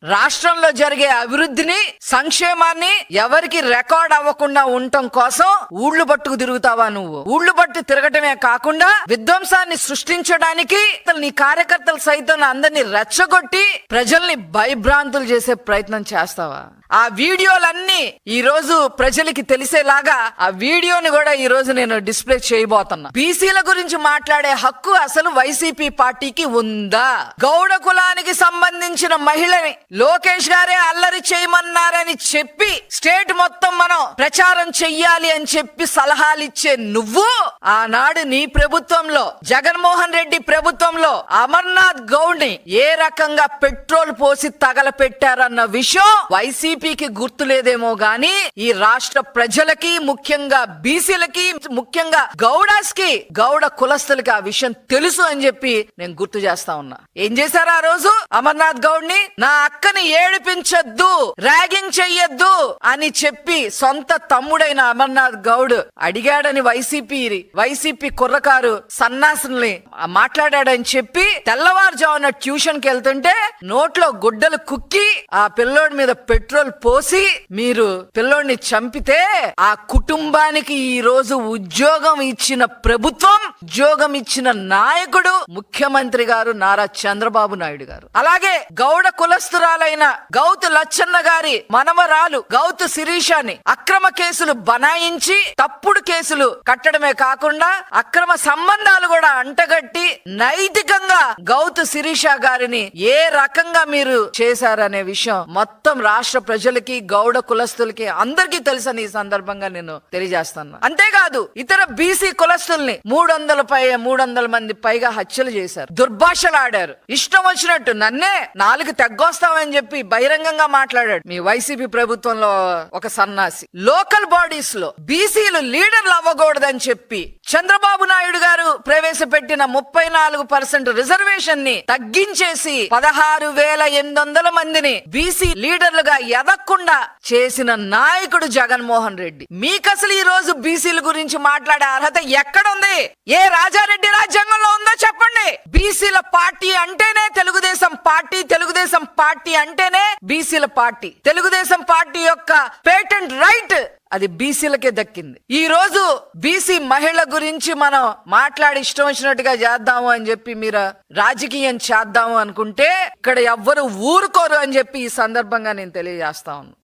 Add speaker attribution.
Speaker 1: రాష్ట్రంలో జరిగే అభివృద్ధిని సంక్షేమాన్ని ఎవరికి రికార్డ్ అవ్వకుండా ఉండటం కోసం ఊళ్ళు పట్టుకు తిరుగుతావా నువ్వు? ఊళ్ళు పట్టు తిరగటమే కాకుండా విధ్వంసాన్ని సృష్టించడానికి నీ కార్యకర్తలు సైతం అందరినీ రెచ్చగొట్టి ప్రజల్ని భయభ్రాంతులు చేసే ప్రయత్నం చేస్తావా? ఆ వీడియోలన్నీ ఈ రోజు ప్రజలకి తెలిసేలాగా ఆ వీడియోని కూడా ఈ రోజు నేను డిస్ప్లే చేయబోతున్నా. బీసీల గురించి మాట్లాడే హక్కు అసలు వైసీపీ పార్టీకి ఉందా? గౌడ కులానికి సంబంధించిన మహిళని లోకేష్ గారే అల్లరి చేయమన్నారని చెప్పి స్టేట్ మొత్తం మనం ప్రచారం చెయ్యాలి అని చెప్పి సలహాలు ఇచ్చే నువ్వు ఆనాడు నీ ప్రభుత్వంలో జగన్మోహన్ రెడ్డి ప్రభుత్వంలో అమర్నాథ్ గౌడ్ ని ఏ రకంగా పెట్రోల్ పోసి తగలపెట్టారన్న విషయం వైసీపీకి గుర్తులేదేమో గాని ఈ రాష్ట్ర ప్రజలకి, ముఖ్యంగా బీసీలకి, ముఖ్యంగా గౌడాస్ కి, గౌడ కులస్తులకి ఆ విషయం తెలుసు అని చెప్పి నేను గుర్తు చేస్తా ఉన్నా. ఏం చేశారు ఆ రోజు? అమర్నాథ్ గౌడ్ ని నా అక్కని ఏడిపించొద్దు, ర్యాగింగ్ చెయ్యొద్దు అని చెప్పి సొంత తమ్ముడైన అమర్నాథ్ గౌడ్ అడిగాడని వైసీపీ కుర్రకారు సన్నాసుల్ని మాట్లాడాడని చెప్పి తెల్లవారుజామున ట్యూషన్ కి వెళ్తుంటే నోట్లో గుడ్డలు కుక్కి ఆ పిల్లోడి మీద పెట్రోల్ పోసి మీరు పిల్లోడిని చంపితే ఆ కుటుంబానికి ఈ రోజు ఉద్యోగం ఇచ్చిన ప్రభుత్వం, ఉద్యోగం ఇచ్చిన నాయకుడు ముఖ్యమంత్రి గారు నారా చంద్రబాబు నాయుడు గారు. అలాగే గౌడ కులస్తురాలైన గౌతు లచ్చన్న గారి మనమరాలు గౌతు శిరీషాని అక్రమ కేసులు బనాయించి తప్పుడు కేసులు కట్టడమే కాకుండా అక్రమ సంబంధాలు కూడా అంటగట్టి నైతికంగా గౌతు శిరీష గారిని ఏ రకంగా మీరు చేశారనే విషయం మొత్తం రాష్ట్ర ప్రజలకి, గౌడ కులస్తులకి అందరికీ తెలుసని ఈ సందర్భంగా నేను తెలియజేస్తాను. అంతేకాదు ఇతర బీసీ కులస్తుల్ని 300 మంది పైగా హత్యలు చేశారు, దుర్భాషలు ఆడారు, ఇష్టం వచ్చినట్టు నన్నే 4 తెగ్గొస్తామని చెప్పి బహిరంగంగా మాట్లాడాడు మీ వైసీపీ ప్రభుత్వంలో ఒక సన్నాసి. లోకల్ బాడీస్ లో బీసీలు లీడర్లు అవ్వకూడదని చెప్పి చంద్రబాబు నాయుడు గారు ప్రవేశపెట్టిన 34% రిజర్వేషన్ ని తగ్గించేసి 16,800 మందిని బీసీ లీడర్లుగా ఎదగకుండా చేసిన నాయకుడు జగన్మోహన్ రెడ్డి. మీకసలు ఈ రోజు బీసీల గురించి మాట్లాడే అర్హత ఎక్కడుంది? ఏ రాజారెడ్డి రాజ్యాంగంలో ఉందో చెప్పండి. బీసీల పార్టీ అంటేనే తెలుగుదేశం పార్టీ, తెలుగుదేశం పార్టీ అంటేనే బీసీల పార్టీ. తెలుగుదేశం పార్టీ యొక్క పేటెంట్ రైట్ అది బీసీలకే దక్కింది. ఈ రోజు బీసీ మహిళ గురించి మనం మాట్లాడి ఇష్టం వచ్చినట్టుగా చేద్దాము అని చెప్పి మీరు రాజకీయం చేద్దాము అనుకుంటే ఇక్కడ ఎవ్వరు ఊరుకోరు అని చెప్పి ఈ సందర్భంగా నేను తెలియజేస్తా ఉన్నాను.